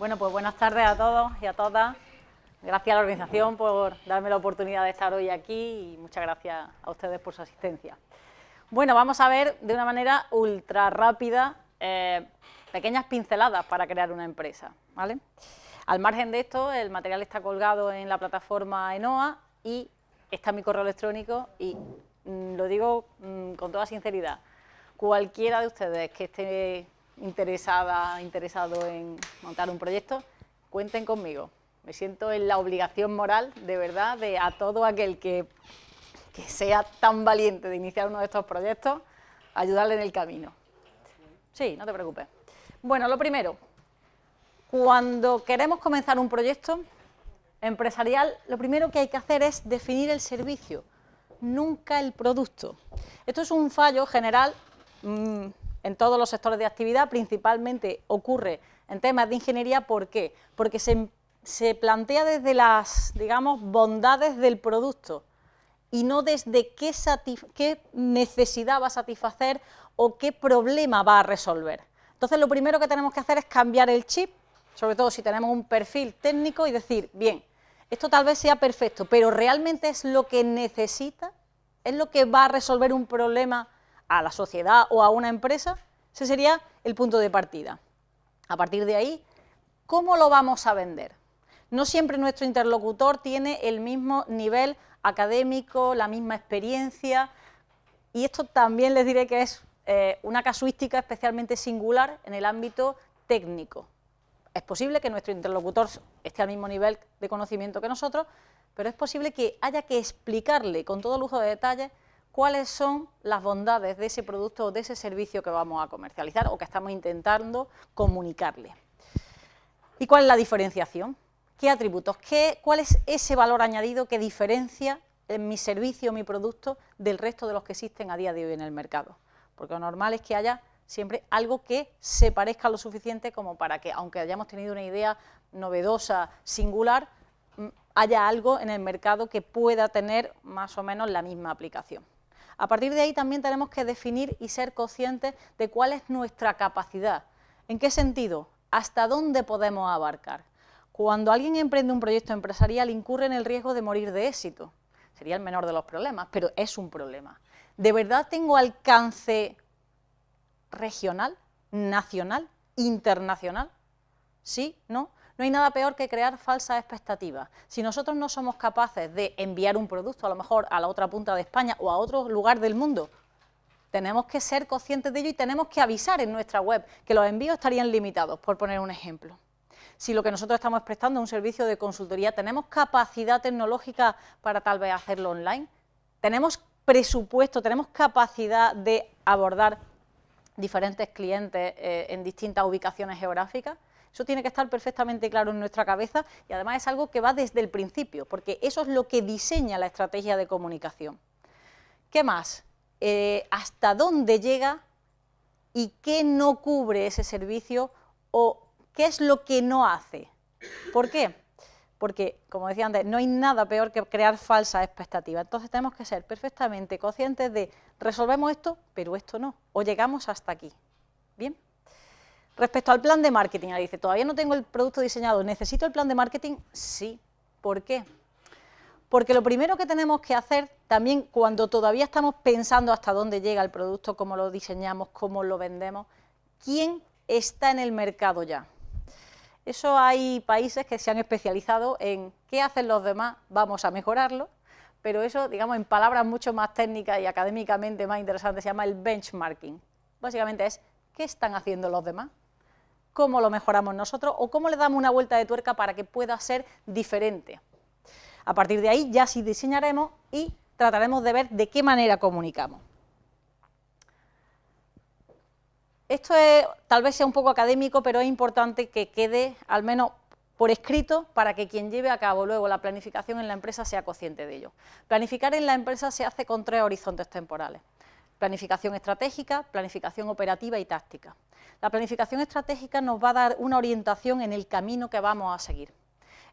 Bueno, pues buenas tardes a todos y a todas. Gracias a la organización por darme la oportunidad de estar hoy aquí y muchas gracias a ustedes por su asistencia. Bueno, vamos a ver de una manera ultra rápida pequeñas pinceladas para crear una empresa, ¿vale? Al margen de esto, el material está colgado en la plataforma Enoa y está mi correo electrónico y lo digo con toda sinceridad, cualquiera de ustedes que esté interesado en montar un proyecto, cuenten conmigo. Me siento en la obligación moral, de verdad, de a todo aquel que sea tan valiente de iniciar uno de estos proyectos, ayudarle en el camino. Sí, no te preocupes. Bueno, lo primero, cuando queremos comenzar un proyecto empresarial, lo primero que hay que hacer es definir el servicio, nunca el producto. Esto es un fallo general en todos los sectores de actividad, principalmente ocurre en temas de ingeniería. ¿Por qué? Porque se plantea desde las, digamos, bondades del producto y no desde qué necesidad va a satisfacer o qué problema va a resolver. Entonces, lo primero que tenemos que hacer es cambiar el chip, sobre todo si tenemos un perfil técnico, y decir, bien, esto tal vez sea perfecto, pero ¿realmente es lo que necesita? ¿Es lo que va a resolver un problema a la sociedad o a una empresa? Ese sería el punto de partida. A partir de ahí, ¿cómo lo vamos a vender? No siempre nuestro interlocutor tiene el mismo nivel académico, la misma experiencia, y esto también les diré que es una casuística especialmente singular en el ámbito técnico. Es posible que nuestro interlocutor esté al mismo nivel de conocimiento que nosotros, pero es posible que haya que explicarle con todo lujo de detalles cuáles son las bondades de ese producto o de ese servicio que vamos a comercializar o que estamos intentando comunicarle. ¿Y cuál es la diferenciación? ¿Qué atributos? ¿Cuál es ese valor añadido que diferencia en mi servicio o mi producto del resto de los que existen a día de hoy en el mercado? Porque lo normal es que haya siempre algo que se parezca lo suficiente como para que, aunque hayamos tenido una idea novedosa, singular, haya algo en el mercado que pueda tener más o menos la misma aplicación. A partir de ahí también tenemos que definir y ser conscientes de cuál es nuestra capacidad. ¿En qué sentido? ¿Hasta dónde podemos abarcar? Cuando alguien emprende un proyecto empresarial incurre en el riesgo de morir de éxito. Sería el menor de los problemas, pero es un problema. ¿De verdad tengo alcance regional, nacional, internacional? ¿Sí? ¿No? No hay nada peor que crear falsas expectativas. Si nosotros no somos capaces de enviar un producto a lo mejor a la otra punta de España o a otro lugar del mundo, tenemos que ser conscientes de ello y tenemos que avisar en nuestra web que los envíos estarían limitados, por poner un ejemplo. Si lo que nosotros estamos prestando es un servicio de consultoría, ¿tenemos capacidad tecnológica para tal vez hacerlo online? ¿Tenemos presupuesto, tenemos capacidad de abordar diferentes clientes en distintas ubicaciones geográficas? Eso tiene que estar perfectamente claro en nuestra cabeza y además es algo que va desde el principio, porque eso es lo que diseña la estrategia de comunicación. ¿Qué más? ¿Hasta dónde llega y qué no cubre ese servicio o qué es lo que no hace? ¿Por qué? Porque, como decía antes, no hay nada peor que crear falsas expectativas. Entonces tenemos que ser perfectamente conscientes de resolvemos esto, pero esto no, o llegamos hasta aquí. ¿Bien? Respecto al plan de marketing, ahora dice, todavía no tengo el producto diseñado, ¿necesito el plan de marketing? Sí. ¿Por qué? Porque lo primero que tenemos que hacer, también cuando todavía estamos pensando hasta dónde llega el producto, cómo lo diseñamos, cómo lo vendemos, ¿quién está en el mercado ya? Eso hay países que se han especializado en qué hacen los demás, vamos a mejorarlo, pero eso, digamos, en palabras mucho más técnicas y académicamente más interesantes, se llama el benchmarking. Básicamente es, ¿qué están haciendo los demás? ¿Cómo lo mejoramos nosotros? ¿O cómo le damos una vuelta de tuerca para que pueda ser diferente? A partir de ahí ya sí diseñaremos y trataremos de ver de qué manera comunicamos. Esto tal vez sea un poco académico, pero es importante que quede al menos por escrito para que quien lleve a cabo luego la planificación en la empresa sea consciente de ello. Planificar en la empresa se hace con 3 horizontes temporales. Planificación estratégica, planificación operativa y táctica. La planificación estratégica nos va a dar una orientación en el camino que vamos a seguir.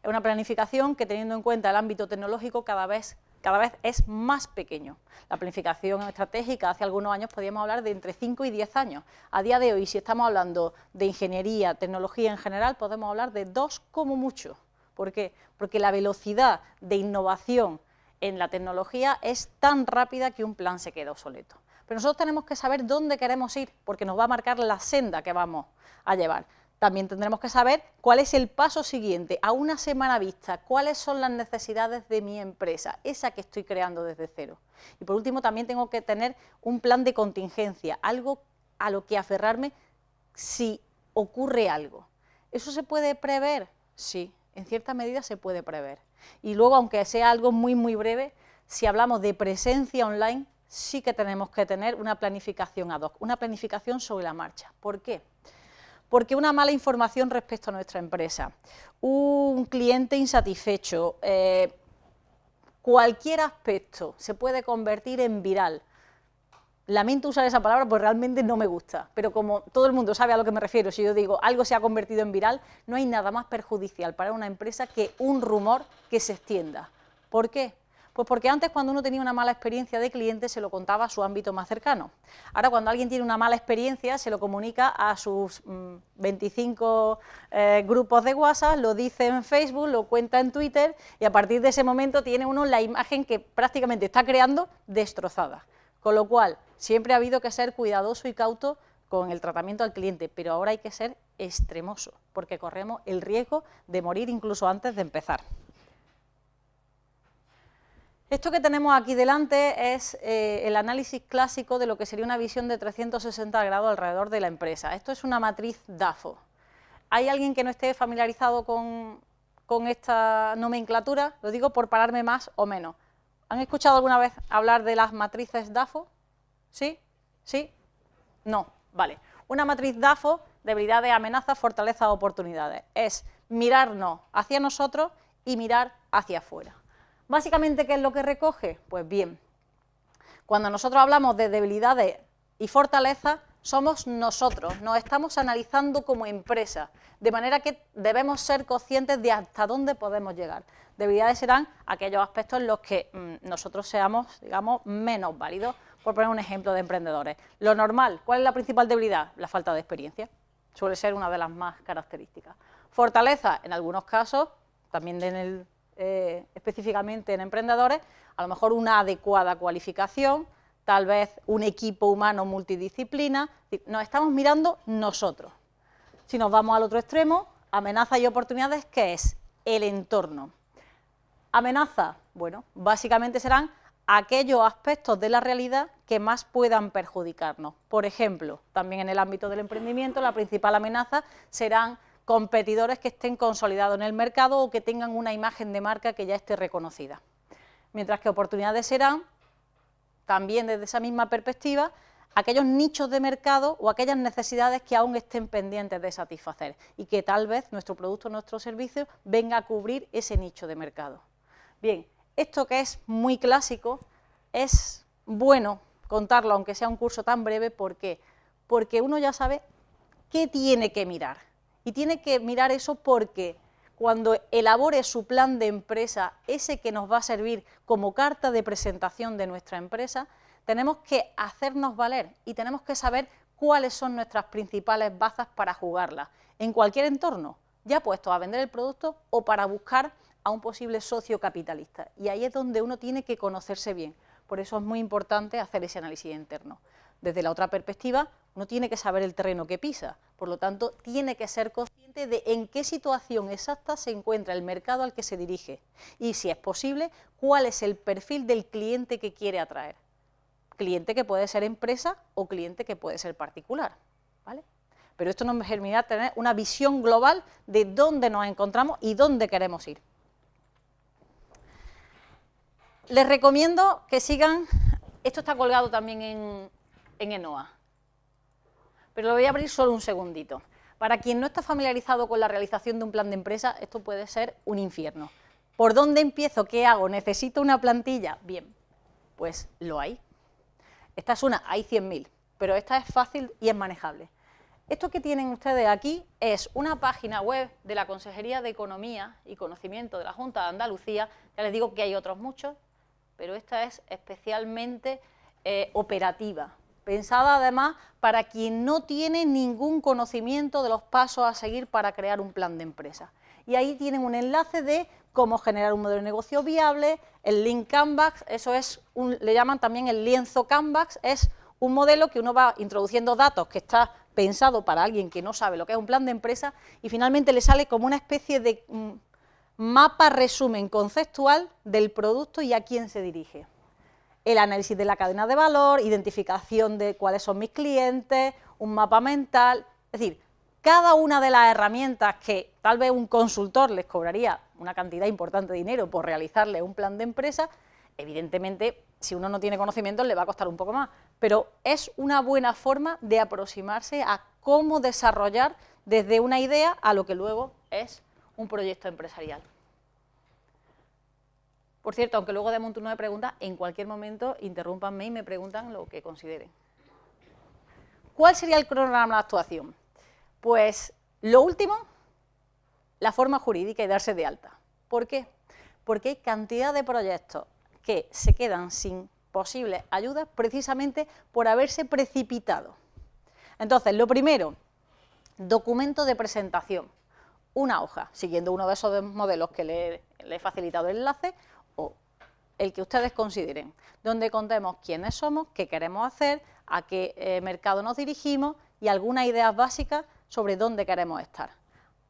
Es una planificación que, teniendo en cuenta el ámbito tecnológico, cada vez cada vez es más pequeño. La planificación estratégica hace algunos años podíamos hablar de entre 5 y 10 años. A día de hoy, si estamos hablando de ingeniería, tecnología en general, podemos hablar de 2 como mucho. ¿Por qué? Porque la velocidad de innovación en la tecnología es tan rápida que un plan se queda obsoleto. Pero nosotros tenemos que saber dónde queremos ir, porque nos va a marcar la senda que vamos a llevar. También tendremos que saber cuál es el paso siguiente, a una semana vista, cuáles son las necesidades de mi empresa, esa que estoy creando desde cero. Y por último, también tengo que tener un plan de contingencia, algo a lo que aferrarme si ocurre algo. ¿Eso se puede prever? Sí, en cierta medida se puede prever. Y luego, aunque sea algo muy breve, si hablamos de presencia online, sí que tenemos que tener una planificación ad hoc, una planificación sobre la marcha. ¿Por qué? Porque una mala información respecto a nuestra empresa, un cliente insatisfecho, cualquier aspecto se puede convertir en viral. Lamento usar esa palabra porque realmente no me gusta, pero como todo el mundo sabe a lo que me refiero, si yo digo algo se ha convertido en viral, no hay nada más perjudicial para una empresa que un rumor que se extienda. ¿Por qué? Pues porque antes, cuando uno tenía una mala experiencia de cliente, se lo contaba a su ámbito más cercano. Ahora, cuando alguien tiene una mala experiencia, se lo comunica a sus 25 grupos de WhatsApp, lo dice en Facebook, lo cuenta en Twitter, y a partir de ese momento tiene uno la imagen que prácticamente está creando destrozada. Con lo cual, siempre ha habido que ser cuidadoso y cauto con el tratamiento al cliente, pero ahora hay que ser extremoso, porque corremos el riesgo de morir incluso antes de empezar. Esto que tenemos aquí delante es el análisis clásico de lo que sería una visión de 360 grados alrededor de la empresa. Esto es una matriz DAFO. ¿Hay alguien que no esté familiarizado con esta nomenclatura? Lo digo por pararme más o menos. ¿Han escuchado alguna vez hablar de las matrices DAFO? ¿Sí? ¿Sí? No. Vale. Una matriz DAFO, debilidades, amenazas, fortalezas, oportunidades. Es mirarnos hacia nosotros y mirar hacia afuera. Básicamente, ¿qué es lo que recoge? Pues bien, cuando nosotros hablamos de debilidades y fortalezas, somos nosotros, nos estamos analizando como empresa, de manera que debemos ser conscientes de hasta dónde podemos llegar. Debilidades serán aquellos aspectos en los que nosotros seamos, digamos, menos válidos. Por poner un ejemplo de emprendedores. Lo normal, ¿cuál es la principal debilidad? La falta de experiencia, suele ser una de las más características. Fortaleza, en algunos casos, también específicamente en emprendedores, a lo mejor una adecuada cualificación, tal vez un equipo humano multidisciplina. Nos estamos mirando nosotros. Si nos vamos al otro extremo, amenazas y oportunidades, ¿qué es? El entorno. Amenaza, bueno, básicamente serán aquellos aspectos de la realidad que más puedan perjudicarnos. Por ejemplo, también en el ámbito del emprendimiento, la principal amenaza serán competidores que estén consolidados en el mercado o que tengan una imagen de marca que ya esté reconocida. Mientras que oportunidades serán, también desde esa misma perspectiva, aquellos nichos de mercado o aquellas necesidades que aún estén pendientes de satisfacer y que tal vez nuestro producto o nuestro servicio venga a cubrir ese nicho de mercado. Bien, esto que es muy clásico, es bueno contarlo, aunque sea un curso tan breve. ¿Por qué? Porque uno ya sabe qué tiene que mirar. Y tiene que mirar eso porque cuando elabore su plan de empresa, ese que nos va a servir como carta de presentación de nuestra empresa, tenemos que hacernos valer y tenemos que saber cuáles son nuestras principales bazas para jugarlas en cualquier entorno, ya puestos a vender el producto o para buscar a un posible socio capitalista. Y ahí es donde uno tiene que conocerse bien. Por eso es muy importante hacer ese análisis interno. Desde la otra perspectiva, uno tiene que saber el terreno que pisa, por lo tanto, tiene que ser consciente de en qué situación exacta se encuentra el mercado al que se dirige y, si es posible, cuál es el perfil del cliente que quiere atraer. Cliente que puede ser empresa o cliente que puede ser particular, ¿vale? Pero esto nos permitirá tener una visión global de dónde nos encontramos y dónde queremos ir. Les recomiendo que sigan, esto está colgado también en ENOA, pero lo voy a abrir solo un segundito. Para quien no está familiarizado con la realización de un plan de empresa, esto puede ser un infierno. ¿Por dónde empiezo? ¿Qué hago? ¿Necesito una plantilla? Bien, pues lo hay. Esta es una, hay 100.000, pero esta es fácil y es manejable. Esto que tienen ustedes aquí es una página web de la Consejería de Economía y Conocimiento de la Junta de Andalucía. Ya les digo que hay otros muchos, pero esta es especialmente operativa, pensada además para quien no tiene ningún conocimiento de los pasos a seguir para crear un plan de empresa. Y ahí tienen un enlace de cómo generar un modelo de negocio viable, el link Canvas, eso es, le llaman también el lienzo Canvas, es un modelo que uno va introduciendo datos que está pensado para alguien que no sabe lo que es un plan de empresa y finalmente le sale como una especie de mapa resumen conceptual del producto y a quién se dirige. El análisis de la cadena de valor, identificación de cuáles son mis clientes, un mapa mental, es decir, cada una de las herramientas que tal vez un consultor les cobraría una cantidad importante de dinero por realizarle un plan de empresa, evidentemente, si uno no tiene conocimiento le va a costar un poco más, pero es una buena forma de aproximarse a cómo desarrollar desde una idea a lo que luego es un proyecto empresarial. Por cierto, aunque luego demos un turno de preguntas, en cualquier momento interrúmpanme y me preguntan lo que consideren. ¿Cuál sería el cronograma de actuación? Pues lo último, la forma jurídica y darse de alta. ¿Por qué? Porque hay cantidad de proyectos que se quedan sin posibles ayudas precisamente por haberse precipitado. Entonces, lo primero, documento de presentación. Una hoja, siguiendo uno de esos modelos que le he facilitado el enlace, o el que ustedes consideren, donde contemos quiénes somos, qué queremos hacer, a qué mercado nos dirigimos y algunas ideas básicas sobre dónde queremos estar.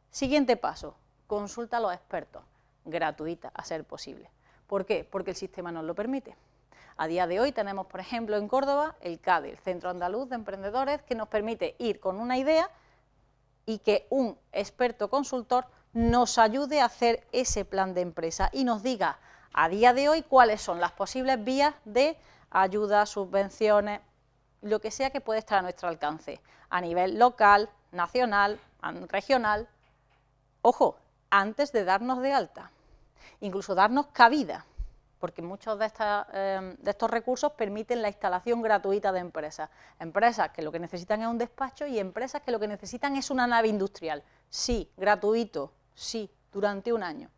Siguiente paso, consulta a los expertos, gratuita a ser posible. ¿Por qué? Porque el sistema nos lo permite. A día de hoy tenemos, por ejemplo, en Córdoba, el CADE, el Centro Andaluz de Emprendedores, que nos permite ir con una idea y que un experto consultor nos ayude a hacer ese plan de empresa y nos diga a día de hoy cuáles son las posibles vías de ayuda, subvenciones, lo que sea que puede estar a nuestro alcance, a nivel local, nacional, regional. Ojo, antes de darnos de alta, incluso darnos cabida, porque muchos de estos recursos permiten la instalación gratuita de empresas. Empresas que lo que necesitan es un despacho y empresas que lo que necesitan es una nave industrial. Sí, gratuito, sí, durante un año.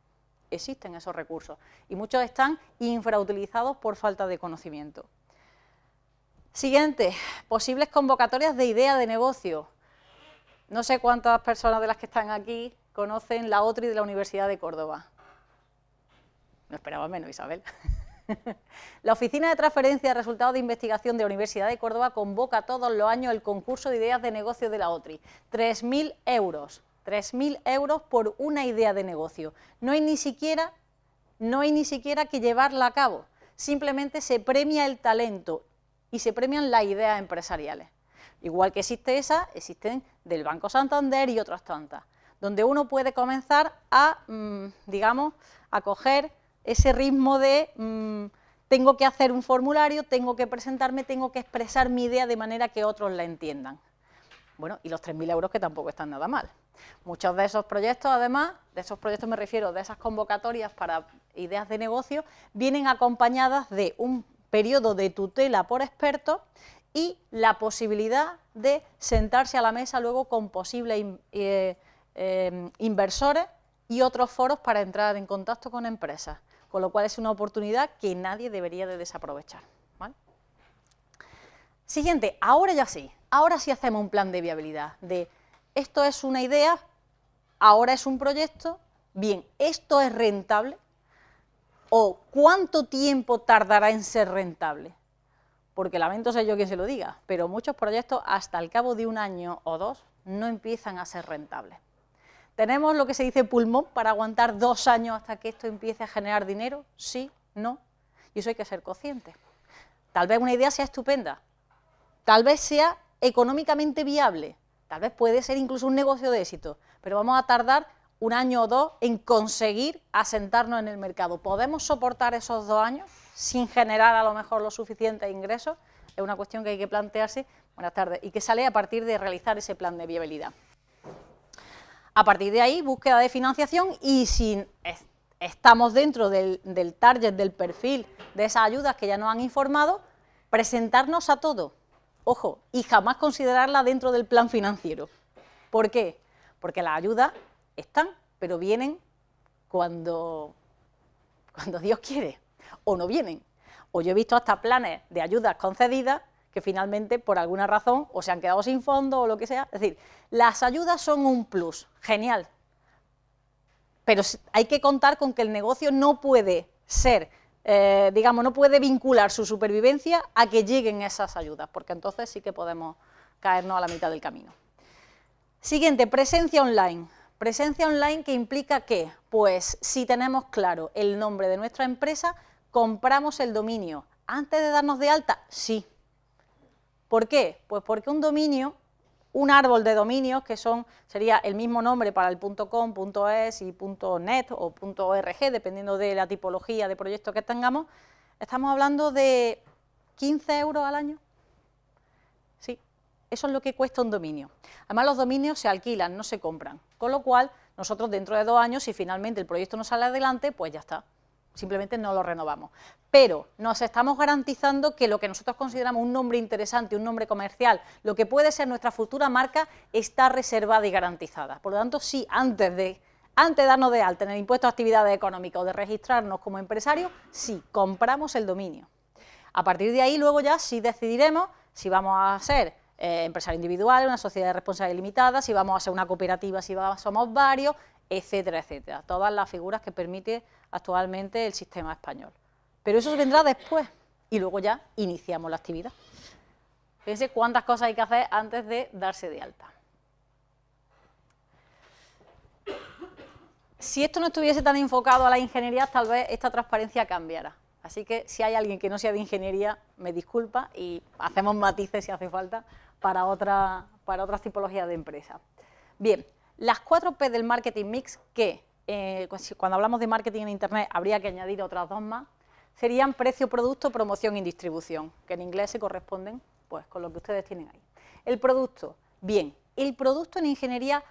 Existen esos recursos y muchos están infrautilizados por falta de conocimiento. Siguiente, posibles convocatorias de idea de negocio. No sé cuántas personas de las que están aquí conocen la OTRI de la Universidad de Córdoba. No esperaba menos, Isabel. La Oficina de Transferencia de Resultados de Investigación de la Universidad de Córdoba convoca todos los años el concurso de ideas de negocio de la OTRI. 3.000 euros. 3.000 euros por una idea de negocio. No hay ni siquiera que llevarla a cabo. Simplemente se premia el talento y se premian las ideas empresariales. Igual que existe esa, existen del Banco Santander y otras tantas, donde uno puede comenzar a, digamos, a coger ese ritmo de tengo que hacer un formulario, tengo que presentarme, tengo que expresar mi idea de manera que otros la entiendan. Bueno, y los 3.000 euros que tampoco están nada mal. Muchos de esos proyectos, además, de esos proyectos me refiero, de esas convocatorias para ideas de negocio, vienen acompañadas de un periodo de tutela por expertos y la posibilidad de sentarse a la mesa luego con posibles inversores y otros foros para entrar en contacto con empresas, con lo cual es una oportunidad que nadie debería de desaprovechar, ¿vale? Siguiente, ahora sí hacemos un plan de viabilidad, de esto es una idea, ahora es un proyecto, bien, ¿esto es rentable? ¿O cuánto tiempo tardará en ser rentable? Porque lamento ser yo quien se lo diga, pero muchos proyectos hasta el cabo de un año o dos no empiezan a ser rentables. ¿Tenemos lo que se dice pulmón para aguantar 2 años hasta que esto empiece a generar dinero? Sí, no, y eso hay que ser consciente. Tal vez una idea sea estupenda, tal vez sea económicamente viable, tal vez puede ser incluso un negocio de éxito, pero vamos a tardar 1 año o 2 en conseguir asentarnos en el mercado. ¿Podemos soportar esos 2 años sin generar a lo mejor los suficientes ingresos? Es una cuestión que hay que plantearse, buenas tardes, y que sale a partir de realizar ese plan de viabilidad. A partir de ahí, búsqueda de financiación y si estamos dentro del target, del perfil de esas ayudas que ya nos han informado, presentarnos a todo, ojo, y jamás considerarla dentro del plan financiero. ¿Por qué? Porque las ayudas están, pero vienen cuando Dios quiere, o no vienen. O yo he visto hasta planes de ayudas concedidas que finalmente, por alguna razón, o se han quedado sin fondos o lo que sea. Es decir, las ayudas son un plus, genial, pero hay que contar con que el negocio no puede ser, digamos, no puede vincular su supervivencia a que lleguen esas ayudas, porque entonces sí que podemos caernos a la mitad del camino. Siguiente, presencia online. Presencia online, que implica que, pues, si tenemos claro el nombre de nuestra empresa, compramos el dominio. ¿Antes de darnos de alta? Sí. ¿Por qué? Pues porque un dominio, un árbol de dominios, que sería el mismo nombre para el .com, .es y .net o .org, dependiendo de la tipología de proyecto que tengamos, estamos hablando de 15 euros al año. Sí, eso es lo que cuesta un dominio. Además, los dominios se alquilan, no se compran, con lo cual nosotros dentro de 2 años, si finalmente el proyecto no sale adelante, pues ya está. Simplemente no lo renovamos, pero nos estamos garantizando que lo que nosotros consideramos un nombre interesante, un nombre comercial, lo que puede ser nuestra futura marca, está reservada y garantizada. Por lo tanto, sí, antes de darnos de alta en el impuesto de actividades económicas o de registrarnos como empresarios, sí, compramos el dominio. A partir de ahí, luego ya sí decidiremos si vamos a ser empresario individual, una sociedad de responsabilidad limitada, si vamos a ser una cooperativa, si somos varios, etcétera, etcétera. Todas las figuras que permite actualmente el sistema español. Pero eso vendrá después y luego ya iniciamos la actividad. Fíjense cuántas cosas hay que hacer antes de darse de alta. Si esto no estuviese tan enfocado a la ingeniería, tal vez esta transparencia cambiara. Así que si hay alguien que no sea de ingeniería, me disculpa y hacemos matices si hace falta para otras tipologías de empresas. Bien, las 4 P del marketing mix, que cuando hablamos de marketing en Internet habría que añadir otras 2 más, serían precio, producto, promoción y distribución, que en inglés se corresponden pues con lo que ustedes tienen ahí. El producto, bien, el producto en ingeniería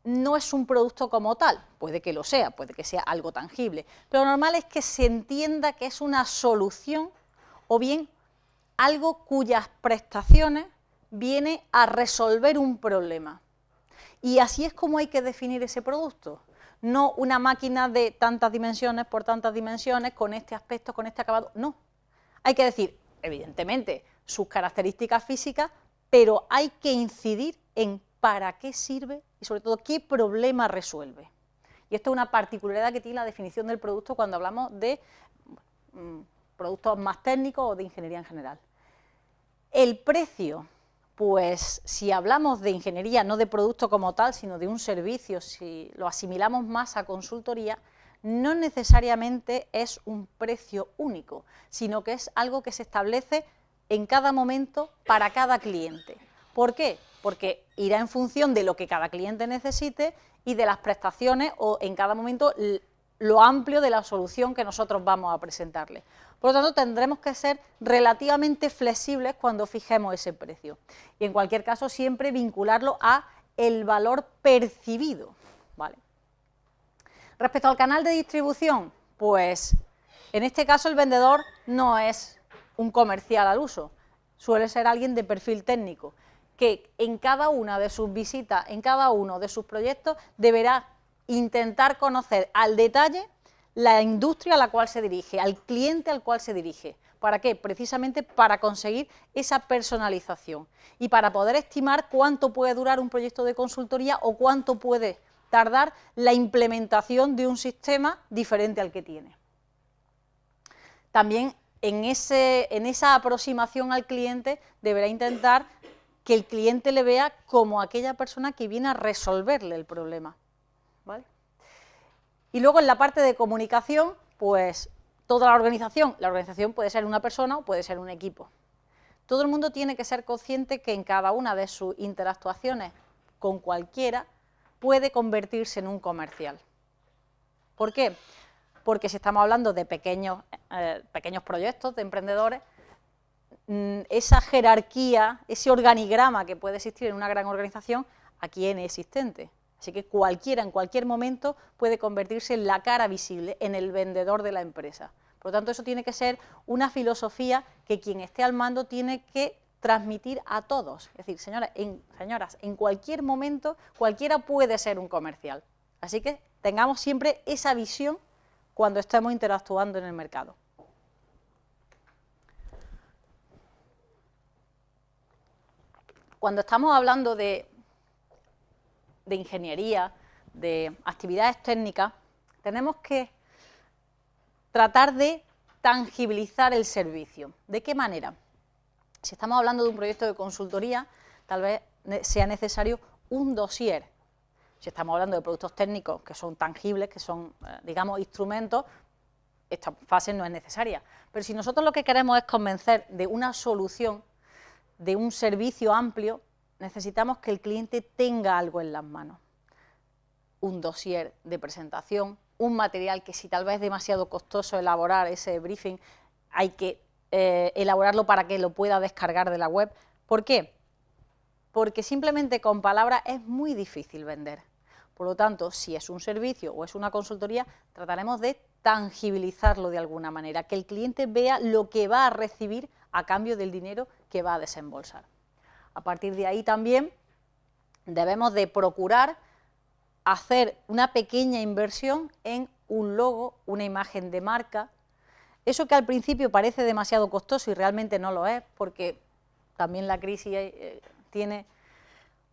no es un producto como tal, puede que lo sea, puede que sea algo tangible, pero lo normal es que se entienda que es una solución o bien algo cuyas prestaciones viene a resolver un problema. Y así es como hay que definir ese producto, no una máquina de tantas dimensiones por tantas dimensiones, con este aspecto, con este acabado, no. Hay que decir, evidentemente, sus características físicas, pero hay que incidir en para qué sirve y sobre todo qué problema resuelve. Y esto es una particularidad que tiene la definición del producto cuando hablamos de productos más técnicos o de ingeniería en general. El precio, pues si hablamos de ingeniería, no de producto como tal, sino de un servicio, si lo asimilamos más a consultoría, no necesariamente es un precio único, sino que es algo que se establece en cada momento para cada cliente. ¿Por qué? Porque irá en función de lo que cada cliente necesite y de las prestaciones o en cada momento lo amplio de la solución que nosotros vamos a presentarle. Por lo tanto, tendremos que ser relativamente flexibles cuando fijemos ese precio. Y en cualquier caso, siempre vincularlo a el valor percibido, ¿vale? Respecto al canal de distribución, pues en este caso el vendedor no es un comercial al uso, suele ser alguien de perfil técnico, que en cada una de sus visitas, en cada uno de sus proyectos, deberá intentar conocer al detalle la industria a la cual se dirige, al cliente al cual se dirige. ¿Para qué? Precisamente para conseguir esa personalización y para poder estimar cuánto puede durar un proyecto de consultoría o cuánto puede tardar la implementación de un sistema diferente al que tiene. También en esa aproximación al cliente deberá intentar que el cliente le vea como aquella persona que viene a resolverle el problema, ¿vale? Y luego en la parte de comunicación, pues toda la organización puede ser una persona o puede ser un equipo. Todo el mundo tiene que ser consciente que en cada una de sus interactuaciones con cualquiera puede convertirse en un comercial. ¿Por qué? Porque si estamos hablando de pequeños proyectos de emprendedores, esa jerarquía, ese organigrama que puede existir en una gran organización, aquí es inexistente. Así que cualquiera, en cualquier momento, puede convertirse en la cara visible, en el vendedor de la empresa. Por lo tanto, eso tiene que ser una filosofía que quien esté al mando tiene que transmitir a todos. Es decir, señoras, en cualquier momento, cualquiera puede ser un comercial. Así que tengamos siempre esa visión cuando estemos interactuando en el mercado. Cuando estamos hablando de ingeniería, de actividades técnicas, tenemos que tratar de tangibilizar el servicio. ¿De qué manera? Si estamos hablando de un proyecto de consultoría, tal vez sea necesario un dossier. Si estamos hablando de productos técnicos que son tangibles, que son, digamos, instrumentos, esta fase no es necesaria. Pero si nosotros lo que queremos es convencer de una solución, de un servicio amplio, necesitamos que el cliente tenga algo en las manos. Un dossier de presentación, un material que si tal vez es demasiado costoso elaborar ese briefing, hay que elaborarlo para que lo pueda descargar de la web. ¿Por qué? Porque simplemente con palabras es muy difícil vender. Por lo tanto, si es un servicio o es una consultoría, trataremos de tangibilizarlo de alguna manera, que el cliente vea lo que va a recibir a cambio del dinero que va a desembolsar. A partir de ahí también debemos de procurar hacer una pequeña inversión en un logo, una imagen de marca. Eso que al principio parece demasiado costoso y realmente no lo es, porque también la crisis tiene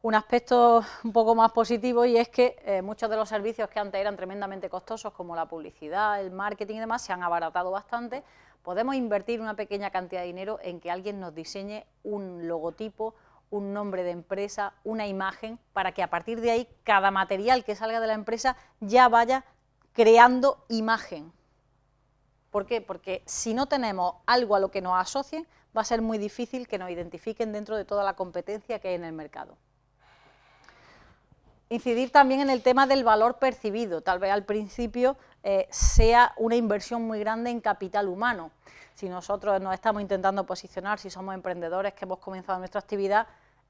un aspecto un poco más positivo, y es que muchos de los servicios que antes eran tremendamente costosos, como la publicidad, el marketing y demás, se han abaratado bastante. Podemos invertir una pequeña cantidad de dinero en que alguien nos diseñe un logotipo, un nombre de empresa, una imagen, para que a partir de ahí cada material que salga de la empresa ya vaya creando imagen. ¿Por qué? Porque si no tenemos algo a lo que nos asocien, va a ser muy difícil que nos identifiquen dentro de toda la competencia que hay en el mercado. Incidir también en el tema del valor percibido. Tal vez al principio sea una inversión muy grande en capital humano. Si nosotros nos estamos intentando posicionar, si somos emprendedores que hemos comenzado nuestra actividad,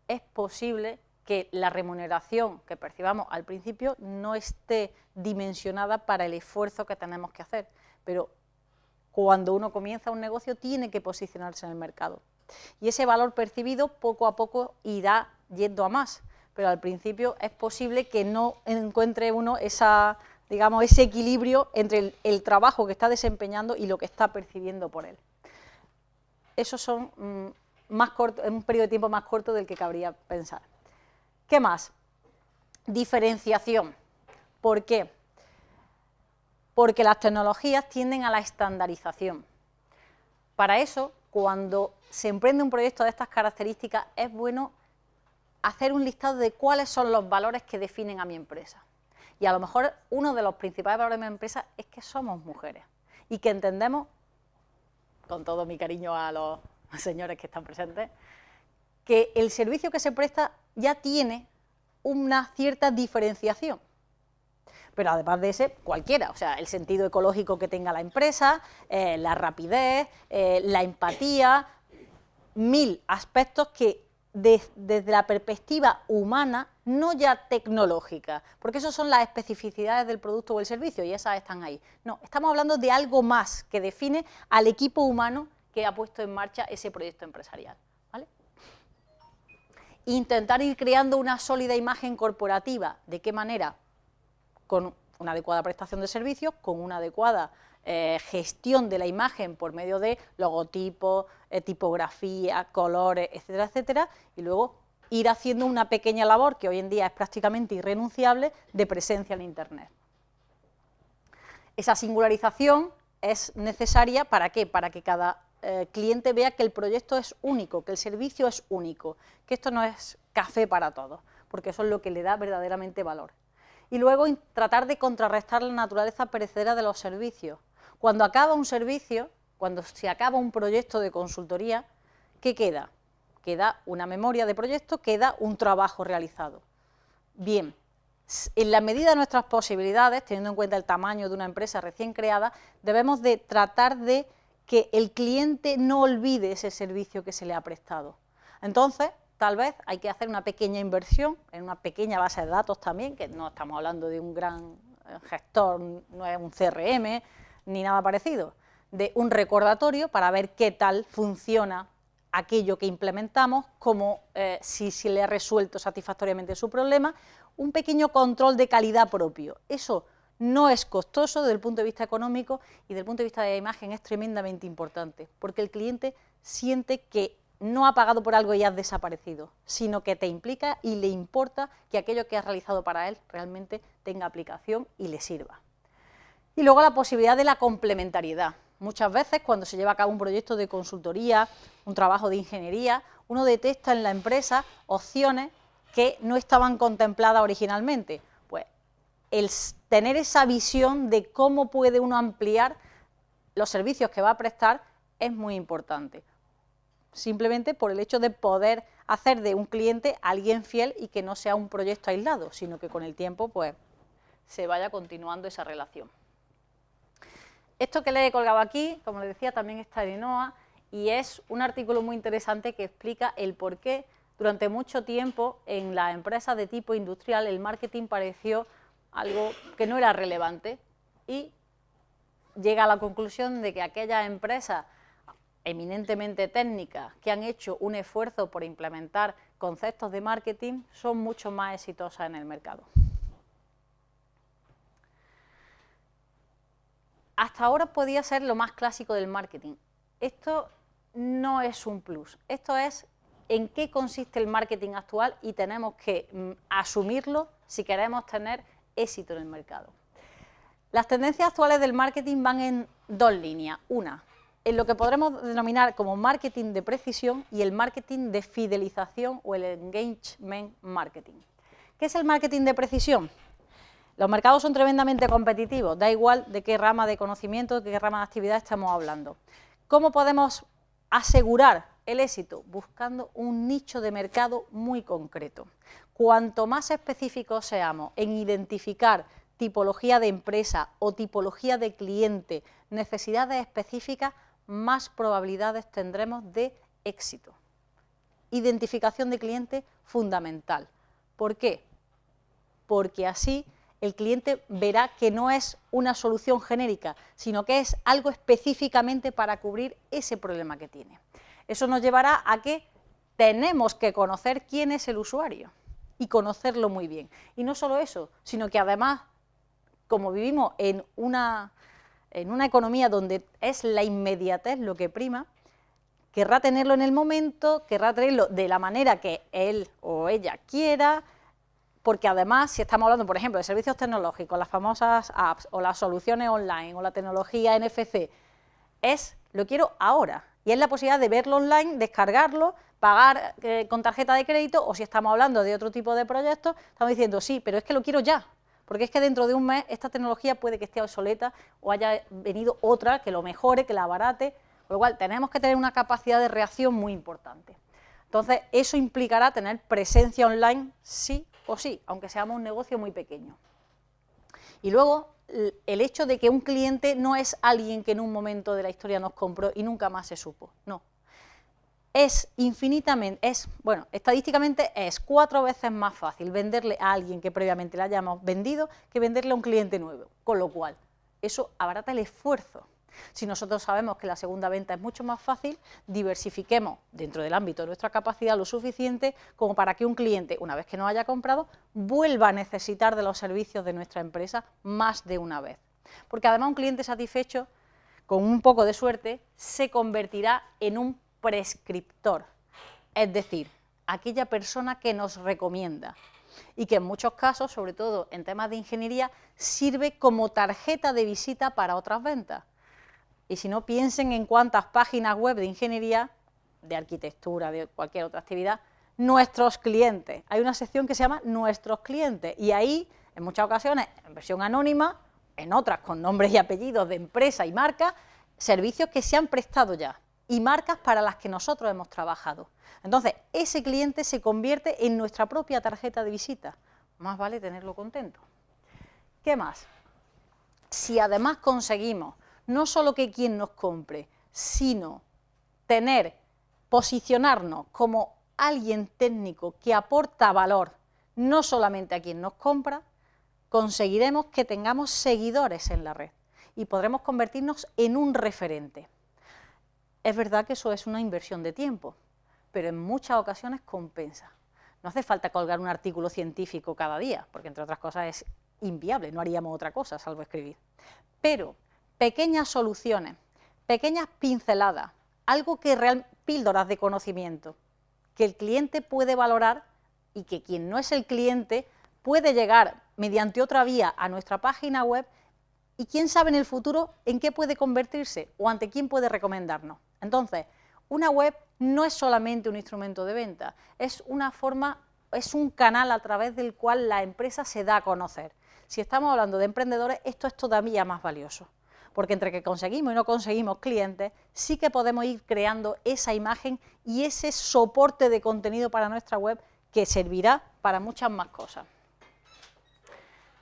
es posible que la remuneración que percibamos al principio no esté dimensionada para el esfuerzo que tenemos que hacer, pero cuando uno comienza un negocio tiene que posicionarse en el mercado. Y ese valor percibido poco a poco irá yendo a más, pero al principio es posible que no encuentre uno digamos, ese equilibrio entre el trabajo que está desempeñando y lo que está percibiendo por él. Esos son un periodo de tiempo más corto del que cabría pensar. ¿Qué más? Diferenciación. ¿Por qué? Porque las tecnologías tienden a la estandarización. Para eso, cuando se emprende un proyecto de estas características, es bueno hacer un listado de cuáles son los valores que definen a mi empresa. Y a lo mejor uno de los principales valores de mi empresa es que somos mujeres y que entendemos, con todo mi cariño a los señores que están presentes, que el servicio que se presta ya tiene una cierta diferenciación. Pero además de ese, cualquiera, o sea, el sentido ecológico que tenga la empresa, la rapidez, la empatía, 1000 aspectos que desde la perspectiva humana, no ya tecnológica, porque esas son las especificidades del producto o el servicio y esas están ahí. No, estamos hablando de algo más que define al equipo humano que ha puesto en marcha ese proyecto empresarial, ¿vale? Intentar ir creando una sólida imagen corporativa. ¿De qué manera? Con una adecuada prestación de servicios, con una adecuada gestión de la imagen por medio de logotipos, tipografía, colores, etcétera, etcétera, y luego ir haciendo una pequeña labor que hoy en día es prácticamente irrenunciable de presencia en Internet. Esa singularización es necesaria, ¿para qué? Para que cada cliente vea que el proyecto es único, que el servicio es único, que esto no es café para todos, porque eso es lo que le da verdaderamente valor. Y luego tratar de contrarrestar la naturaleza perecedera de los servicios. Cuando acaba un servicio, cuando se acaba un proyecto de consultoría, ¿qué queda? Queda una memoria de proyecto, queda un trabajo realizado. Bien, en la medida de nuestras posibilidades, teniendo en cuenta el tamaño de una empresa recién creada, debemos de tratar de que el cliente no olvide ese servicio que se le ha prestado. Entonces, tal vez hay que hacer una pequeña inversión en una pequeña base de datos también, que no estamos hablando de un gran gestor, no es un CRM, ni nada parecido, de un recordatorio para ver qué tal funciona aquello que implementamos, como si se le ha resuelto satisfactoriamente su problema, un pequeño control de calidad propio. Eso no es costoso desde el punto de vista económico y desde el punto de vista de la imagen es tremendamente importante, porque el cliente siente que no ha pagado por algo y has desaparecido, sino que te implica y le importa que aquello que has realizado para él realmente tenga aplicación y le sirva. Y luego la posibilidad de la complementariedad. Muchas veces cuando se lleva a cabo un proyecto de consultoría, un trabajo de ingeniería, uno detecta en la empresa opciones que no estaban contempladas originalmente. Pues el tener esa visión de cómo puede uno ampliar los servicios que va a prestar es muy importante. Simplemente por el hecho de poder hacer de un cliente alguien fiel y que no sea un proyecto aislado, sino que con el tiempo pues se vaya continuando esa relación. Esto que le he colgado aquí, como les decía, también está en ENOA y es un artículo muy interesante que explica el por qué durante mucho tiempo en las empresas de tipo industrial el marketing pareció algo que no era relevante y llega a la conclusión de que aquellas empresas eminentemente técnicas que han hecho un esfuerzo por implementar conceptos de marketing son mucho más exitosas en el mercado. Hasta ahora podía ser lo más clásico del marketing. Esto no es un plus, esto es en qué consiste el marketing actual y tenemos que asumirlo si queremos tener éxito en el mercado. Las tendencias actuales del marketing van en dos líneas. Una, en lo que podremos denominar como marketing de precisión y el marketing de fidelización o el engagement marketing. ¿Qué es el marketing de precisión? Los mercados son tremendamente competitivos, da igual de qué rama de conocimiento, de qué rama de actividad estamos hablando. ¿Cómo podemos asegurar el éxito? Buscando un nicho de mercado muy concreto. Cuanto más específicos seamos en identificar tipología de empresa o tipología de cliente, necesidades específicas, más probabilidades tendremos de éxito. Identificación de cliente fundamental. ¿Por qué? Porque así el cliente verá que no es una solución genérica, sino que es algo específicamente para cubrir ese problema que tiene. Eso nos llevará a que tenemos que conocer quién es el usuario y conocerlo muy bien. Y no solo eso, sino que además, como vivimos en una economía donde es la inmediatez lo que prima, querrá tenerlo en el momento, querrá tenerlo de la manera que él o ella quiera, porque además, si estamos hablando, por ejemplo, de servicios tecnológicos, las famosas apps o las soluciones online o la tecnología NFC, lo quiero ahora, y es la posibilidad de verlo online, descargarlo, pagar con tarjeta de crédito, o si estamos hablando de otro tipo de proyectos, estamos diciendo, sí, pero es que lo quiero ya, porque es que dentro de un mes esta tecnología puede que esté obsoleta o haya venido otra que lo mejore, que la abarate, con lo cual tenemos que tener una capacidad de reacción muy importante. Entonces, eso implicará tener presencia online sí o sí, aunque seamos un negocio muy pequeño. Y luego, el hecho de que un cliente no es alguien que en un momento de la historia nos compró y nunca más se supo, no. Estadísticamente es 4 veces más fácil venderle a alguien que previamente le hayamos vendido que venderle a un cliente nuevo, con lo cual eso abarata el esfuerzo. Si nosotros sabemos que la segunda venta es mucho más fácil, diversifiquemos dentro del ámbito de nuestra capacidad lo suficiente como para que un cliente, una vez que nos haya comprado, vuelva a necesitar de los servicios de nuestra empresa más de una vez. Porque además un cliente satisfecho, con un poco de suerte, se convertirá en un prescriptor, es decir, aquella persona que nos recomienda y que en muchos casos, sobre todo en temas de ingeniería, sirve como tarjeta de visita para otras ventas. Y si no, piensen en cuántas páginas web de ingeniería, de arquitectura, de cualquier otra actividad, nuestros clientes. Hay una sección que se llama nuestros clientes y ahí, en muchas ocasiones, en versión anónima, en otras con nombres y apellidos de empresa y marca, servicios que se han prestado ya y marcas para las que nosotros hemos trabajado. Entonces, ese cliente se convierte en nuestra propia tarjeta de visita. Más vale tenerlo contento. ¿Qué más? Si además conseguimos no solo que quien nos compre, sino posicionarnos como alguien técnico que aporta valor no solamente a quien nos compra, conseguiremos que tengamos seguidores en la red y podremos convertirnos en un referente. Es verdad que eso es una inversión de tiempo, pero en muchas ocasiones compensa. No hace falta colgar un artículo científico cada día, porque entre otras cosas es inviable, no haríamos otra cosa salvo escribir. Pero pequeñas soluciones, pequeñas pinceladas, algo que píldoras de conocimiento que el cliente puede valorar y que quien no es el cliente puede llegar mediante otra vía a nuestra página web y quién sabe en el futuro en qué puede convertirse o ante quién puede recomendarnos. Entonces, una web no es solamente un instrumento de venta, es una forma, es un canal a través del cual la empresa se da a conocer. Si estamos hablando de emprendedores, esto es todavía más valioso, porque entre que conseguimos y no conseguimos clientes, sí que podemos ir creando esa imagen y ese soporte de contenido para nuestra web que servirá para muchas más cosas.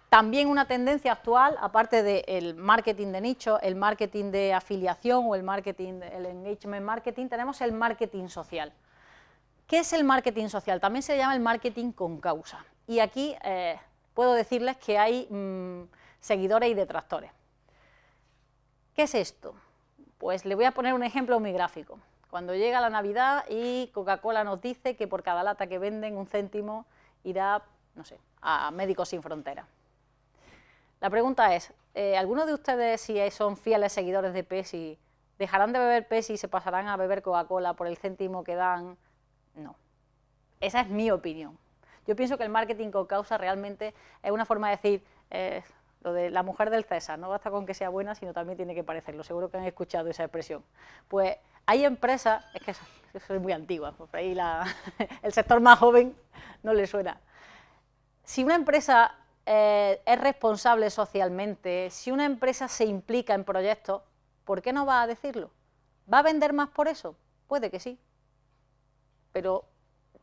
También una tendencia actual, aparte del marketing de nicho, el marketing de afiliación o el marketing, el engagement marketing, tenemos el marketing social. ¿Qué es el marketing social? También se llama el marketing con causa. Y aquí puedo decirles que hay seguidores y detractores. ¿Qué es esto? Pues le voy a poner un ejemplo muy gráfico. Cuando llega la Navidad y Coca-Cola nos dice que por cada lata que venden, 1 céntimo irá, no sé, a Médicos Sin Fronteras. La pregunta es, ¿algunos de ustedes, si son fieles seguidores de Pepsi, dejarán de beber Pepsi y se pasarán a beber Coca-Cola por el céntimo que dan? No. Esa es mi opinión. Yo pienso que el marketing con causa realmente es una forma de decir, lo de la mujer del César, no basta con que sea buena, sino también tiene que parecerlo. Seguro que han escuchado esa expresión. Pues hay empresas, es que eso es muy antigua, por ahí el sector más joven no le suena. Si una empresa es responsable socialmente, si una empresa se implica en proyectos, ¿por qué no va a decirlo? ¿Va a vender más por eso? Puede que sí, pero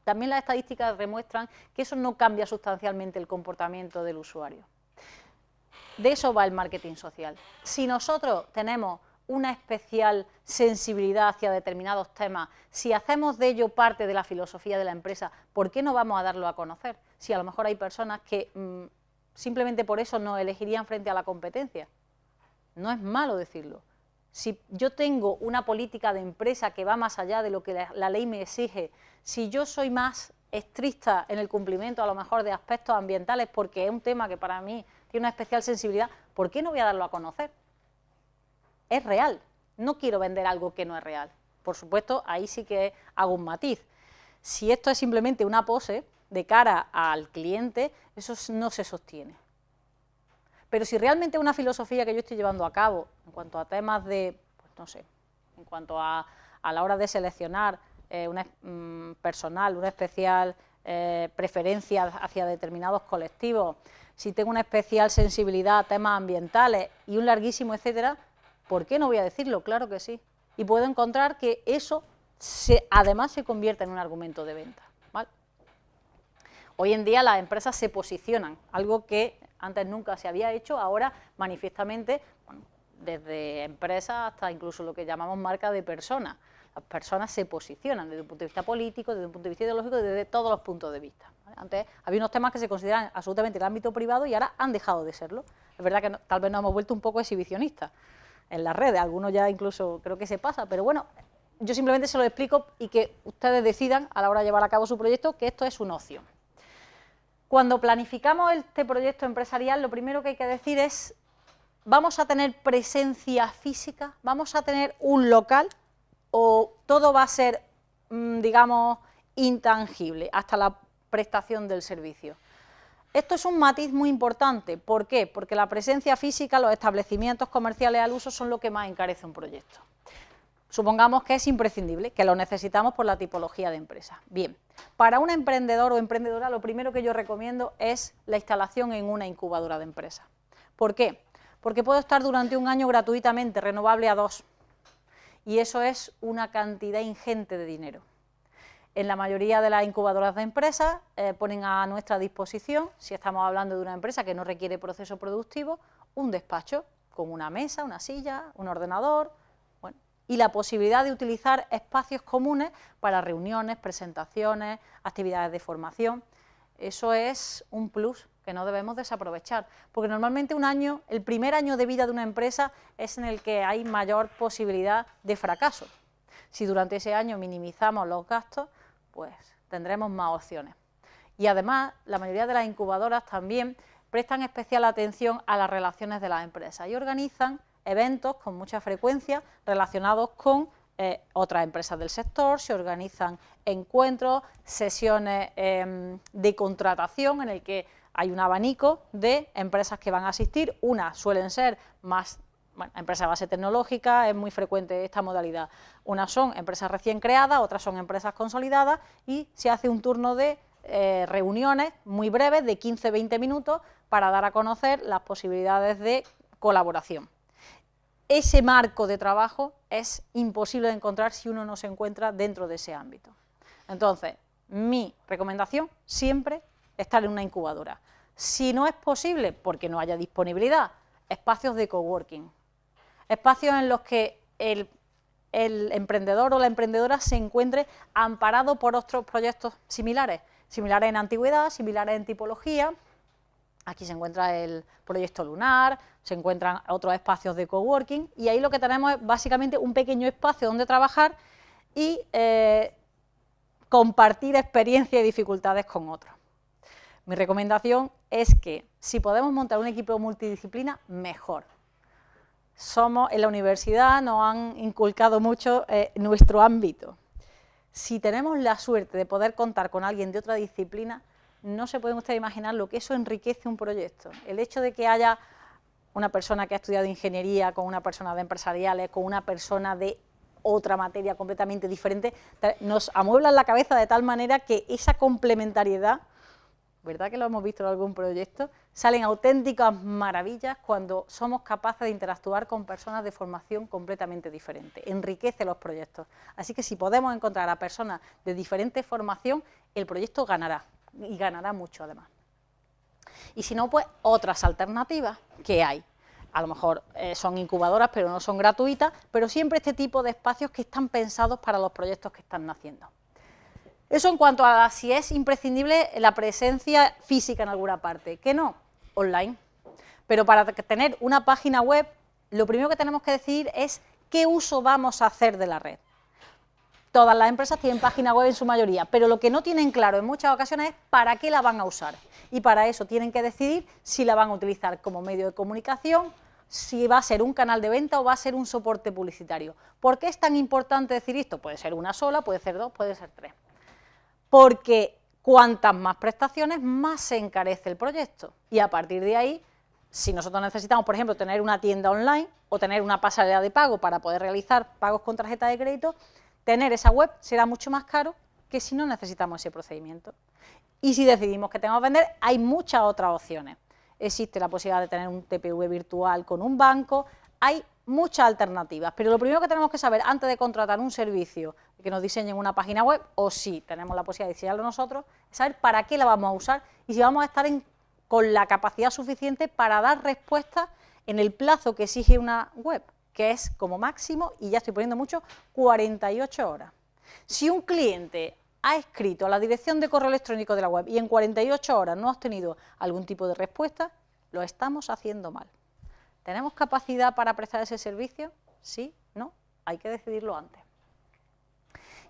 también las estadísticas demuestran que eso no cambia sustancialmente el comportamiento del usuario. De eso va el marketing social. Si nosotros tenemos una especial sensibilidad hacia determinados temas, si hacemos de ello parte de la filosofía de la empresa, ¿por qué no vamos a darlo a conocer? Si a lo mejor hay personas que simplemente por eso nos elegirían frente a la competencia. No es malo decirlo. Si yo tengo una política de empresa que va más allá de lo que la ley me exige, si yo soy más estricta en el cumplimiento a lo mejor de aspectos ambientales porque es un tema que para mí tiene una especial sensibilidad, ¿por qué no voy a darlo a conocer? Es real, no quiero vender algo que no es real. Por supuesto, ahí sí que hago un matiz. Si esto es simplemente una pose de cara al cliente, eso no se sostiene. Pero si realmente es una filosofía que yo estoy llevando a cabo en cuanto a temas de, pues no sé, en cuanto a la hora de seleccionar personal, una especial preferencia hacia determinados colectivos, si tengo una especial sensibilidad a temas ambientales y un larguísimo etcétera, ¿por qué no voy a decirlo? Claro que sí. Y puedo encontrar que eso además se convierte en un argumento de venta, ¿vale? Hoy en día las empresas se posicionan, algo que antes nunca se había hecho, ahora manifiestamente, bueno, desde empresas hasta incluso lo que llamamos marca de personas. Las personas se posicionan desde un punto de vista político, desde un punto de vista ideológico, desde todos los puntos de vista, ¿vale? Antes había unos temas que se consideran absolutamente el ámbito privado y ahora han dejado de serlo. Es verdad que tal vez nos hemos vuelto un poco exhibicionistas en las redes, algunos ya incluso creo que se pasa, pero bueno, yo simplemente se lo explico y que ustedes decidan a la hora de llevar a cabo su proyecto que esto es una opción. Cuando planificamos este proyecto empresarial, lo primero que hay que decir es, ¿vamos a tener presencia física? ¿Vamos a tener un local? ¿O todo va a ser, digamos, intangible hasta la prestación del servicio? Esto es un matiz muy importante. ¿Por qué? Porque la presencia física, los establecimientos comerciales al uso son lo que más encarece un proyecto. Supongamos que es imprescindible, que lo necesitamos por la tipología de empresa. Bien, para un emprendedor o emprendedora lo primero que yo recomiendo es la instalación en una incubadora de empresas. ¿Por qué? Porque puedo estar durante un año gratuitamente, renovable a 2, y eso es una cantidad ingente de dinero. En la mayoría de las incubadoras de empresas ponen a nuestra disposición, si estamos hablando de una empresa que no requiere proceso productivo, un despacho con una mesa, una silla, un ordenador, bueno, y la posibilidad de utilizar espacios comunes para reuniones, presentaciones, actividades de formación. Eso es un plus que no debemos desaprovechar, porque normalmente el primer año de vida de una empresa es en el que hay mayor posibilidad de fracaso. Si durante ese año minimizamos los gastos, pues tendremos más opciones. Y además, la mayoría de las incubadoras también prestan especial atención a las relaciones de las empresas y organizan eventos con mucha frecuencia relacionados con otras empresas del sector, se organizan encuentros, sesiones de contratación en el que hay un abanico de empresas que van a asistir. Unas suelen ser más empresas de base tecnológica, es muy frecuente esta modalidad. Unas son empresas recién creadas, otras son empresas consolidadas y se hace un turno de reuniones muy breves de 15-20 minutos para dar a conocer las posibilidades de colaboración. Ese marco de trabajo es imposible de encontrar si uno no se encuentra dentro de ese ámbito. Entonces, mi recomendación siempre estar en una incubadora. Si no es posible, porque no haya disponibilidad, espacios de coworking, espacios en los que el emprendedor o la emprendedora se encuentre amparado por otros proyectos similares en antigüedad, similares en tipología. Aquí se encuentra el proyecto Lunar, se encuentran otros espacios de coworking y ahí lo que tenemos es básicamente un pequeño espacio donde trabajar y compartir experiencias y dificultades con otros. Mi recomendación es que si podemos montar un equipo multidisciplina, mejor. En la universidad nos han inculcado mucho nuestro ámbito. Si tenemos la suerte de poder contar con alguien de otra disciplina, no se pueden ustedes imaginar lo que eso enriquece un proyecto. El hecho de que haya una persona que ha estudiado ingeniería con una persona de empresariales, con una persona de otra materia completamente diferente, nos amueblan la cabeza de tal manera que esa complementariedad, ¿verdad que lo hemos visto en algún proyecto? Salen auténticas maravillas cuando somos capaces de interactuar con personas de formación completamente diferente. Enriquece los proyectos. Así que si podemos encontrar a personas de diferente formación, el proyecto ganará, y ganará mucho además. Y si no, pues otras alternativas que hay. A lo mejor son incubadoras, pero no son gratuitas, pero siempre este tipo de espacios que están pensados para los proyectos que están naciendo. Eso en cuanto a si es imprescindible la presencia física en alguna parte, que no, online. Pero para tener una página web, lo primero que tenemos que decidir es qué uso vamos a hacer de la red. Todas las empresas tienen página web en su mayoría, pero lo que no tienen claro en muchas ocasiones es para qué la van a usar. Y para eso tienen que decidir si la van a utilizar como medio de comunicación, si va a ser un canal de venta o va a ser un soporte publicitario. ¿Por qué es tan importante decir esto? Puede ser una sola, puede ser dos, puede ser tres. Porque cuantas más prestaciones, más se encarece el proyecto. Y a partir de ahí, si nosotros necesitamos, por ejemplo, tener una tienda online o tener una pasarela de pago para poder realizar pagos con tarjeta de crédito, tener esa web será mucho más caro que si no necesitamos ese procedimiento. Y si decidimos que tenemos que vender, hay muchas otras opciones. Existe la posibilidad de tener un TPV virtual con un banco, hay muchas alternativas, pero lo primero que tenemos que saber antes de contratar un servicio que nos diseñen una página web, o si tenemos la posibilidad de diseñarlo nosotros, es saber para qué la vamos a usar y si vamos a estar con la capacidad suficiente para dar respuestas en el plazo que exige una web, que es como máximo, y ya estoy poniendo mucho, 48 horas. Si un cliente ha escrito a la dirección de correo electrónico de la web y en 48 horas no ha obtenido algún tipo de respuesta, lo estamos haciendo mal. ¿Tenemos capacidad para prestar ese servicio? Sí, no, hay que decidirlo antes.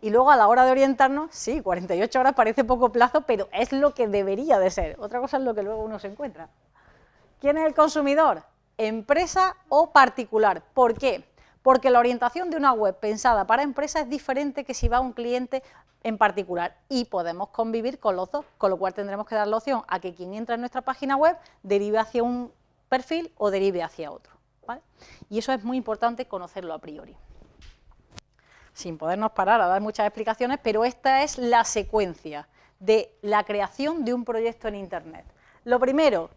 Y luego a la hora de orientarnos, sí, 48 horas parece poco plazo, pero es lo que debería de ser. Otra cosa es lo que luego uno se encuentra. ¿Quién es el consumidor? ¿Empresa o particular? ¿Por qué? Porque la orientación de una web pensada para empresa es diferente que si va a un cliente en particular y podemos convivir con los dos, con lo cual tendremos que dar la opción a que quien entra en nuestra página web derive hacia un perfil o derive hacia otro, ¿vale? Y eso es muy importante conocerlo a priori. Sin podernos parar a dar muchas explicaciones, pero esta es la secuencia de la creación de un proyecto en Internet. Lo primero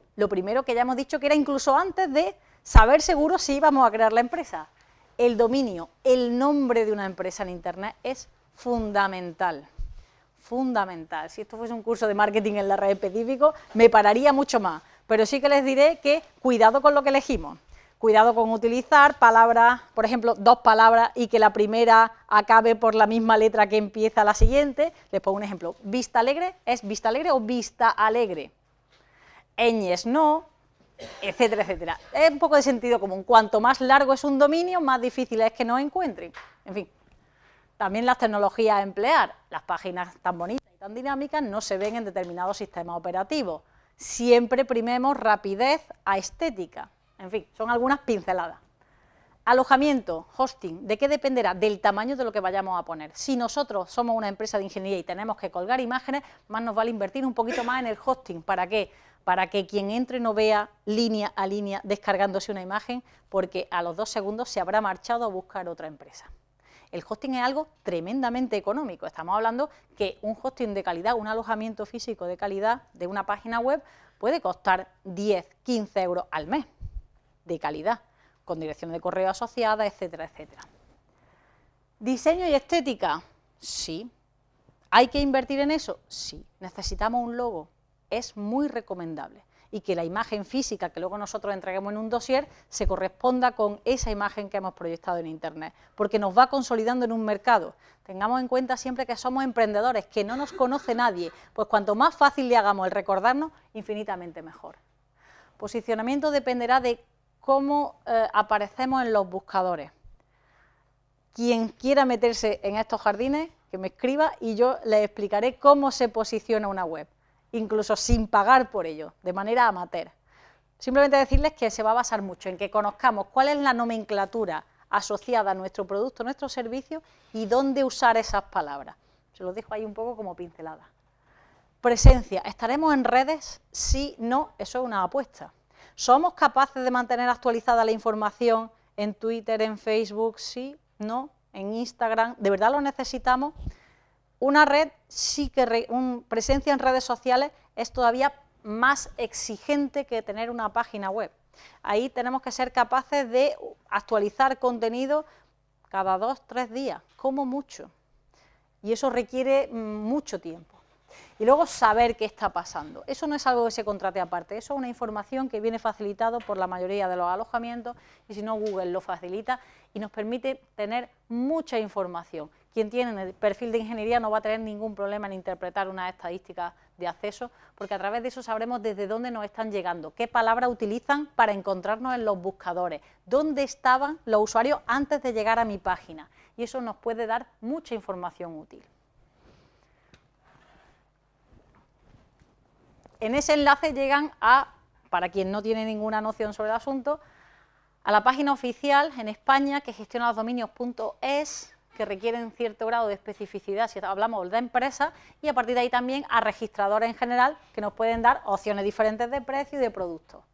que ya hemos dicho que era incluso antes de saber seguro si íbamos a crear la empresa. El dominio, el nombre de una empresa en Internet es fundamental. Fundamental. Si esto fuese un curso de marketing en la red específico, me pararía mucho más. Pero sí que les diré que cuidado con lo que elegimos. Cuidado con utilizar palabras, por ejemplo, dos palabras y que la primera acabe por la misma letra que empieza la siguiente. Les pongo un ejemplo. Vista Alegre, ¿es Vista Alegre o Vista Alegre? Ñes no, etcétera, etcétera. Es un poco de sentido común. Cuanto más largo es un dominio, más difícil es que nos encuentren. En fin, también las tecnologías a emplear. Las páginas tan bonitas y tan dinámicas no se ven en determinados sistemas operativos. Siempre primemos rapidez a estética. En fin, son algunas pinceladas. Alojamiento, hosting, ¿de qué dependerá? Del tamaño de lo que vayamos a poner. Si nosotros somos una empresa de ingeniería y tenemos que colgar imágenes, más nos vale invertir un poquito más en el hosting. ¿Para qué? Para que quien entre no vea línea a línea descargándose una imagen, porque a los 2 segundos se habrá marchado a buscar otra empresa. El hosting es algo tremendamente económico. Estamos hablando que un hosting de calidad, un alojamiento físico de calidad de una página web puede costar 10, 15 euros al mes de calidad, con dirección de correo asociada, etcétera, etcétera. ¿Diseño y estética? Sí. ¿Hay que invertir en eso? Sí. ¿Necesitamos un logo? Es muy recomendable. Y que la imagen física que luego nosotros entreguemos en un dossier se corresponda con esa imagen que hemos proyectado en Internet, porque nos va consolidando en un mercado. Tengamos en cuenta siempre que somos emprendedores, que no nos conoce nadie, pues cuanto más fácil le hagamos el recordarnos, infinitamente mejor. Posicionamiento dependerá de cómo aparecemos en los buscadores. Quien quiera meterse en estos jardines, que me escriba y yo les explicaré cómo se posiciona una web, incluso sin pagar por ello, de manera amateur. Simplemente decirles que se va a basar mucho en que conozcamos cuál es la nomenclatura asociada a nuestro producto, a nuestro servicio y dónde usar esas palabras. Se los dejo ahí un poco como pincelada. Presencia, ¿estaremos en redes? Sí, no, eso es una apuesta. ¿Somos capaces de mantener actualizada la información en Twitter, en Facebook? Sí, no, en Instagram. ¿De verdad lo necesitamos? Una red sí que presencia en redes sociales es todavía más exigente que tener una página web. Ahí tenemos que ser capaces de actualizar contenido cada 2 o 3 días, como mucho. Y eso requiere mucho tiempo. Y luego saber qué está pasando. Eso no es algo que se contrate aparte, eso es una información que viene facilitado por la mayoría de los alojamientos y si no Google lo facilita y nos permite tener mucha información. Quien tiene el perfil de ingeniería no va a tener ningún problema en interpretar unas estadísticas de acceso porque a través de eso sabremos desde dónde nos están llegando, qué palabras utilizan para encontrarnos en los buscadores, dónde estaban los usuarios antes de llegar a mi página y eso nos puede dar mucha información útil. En ese enlace llegan a, para quien no tiene ninguna noción sobre el asunto, a la página oficial en España que gestiona los dominios .es, que requieren cierto grado de especificidad si hablamos de empresas, y a partir de ahí también a registradores en general que nos pueden dar opciones diferentes de precio y de productos.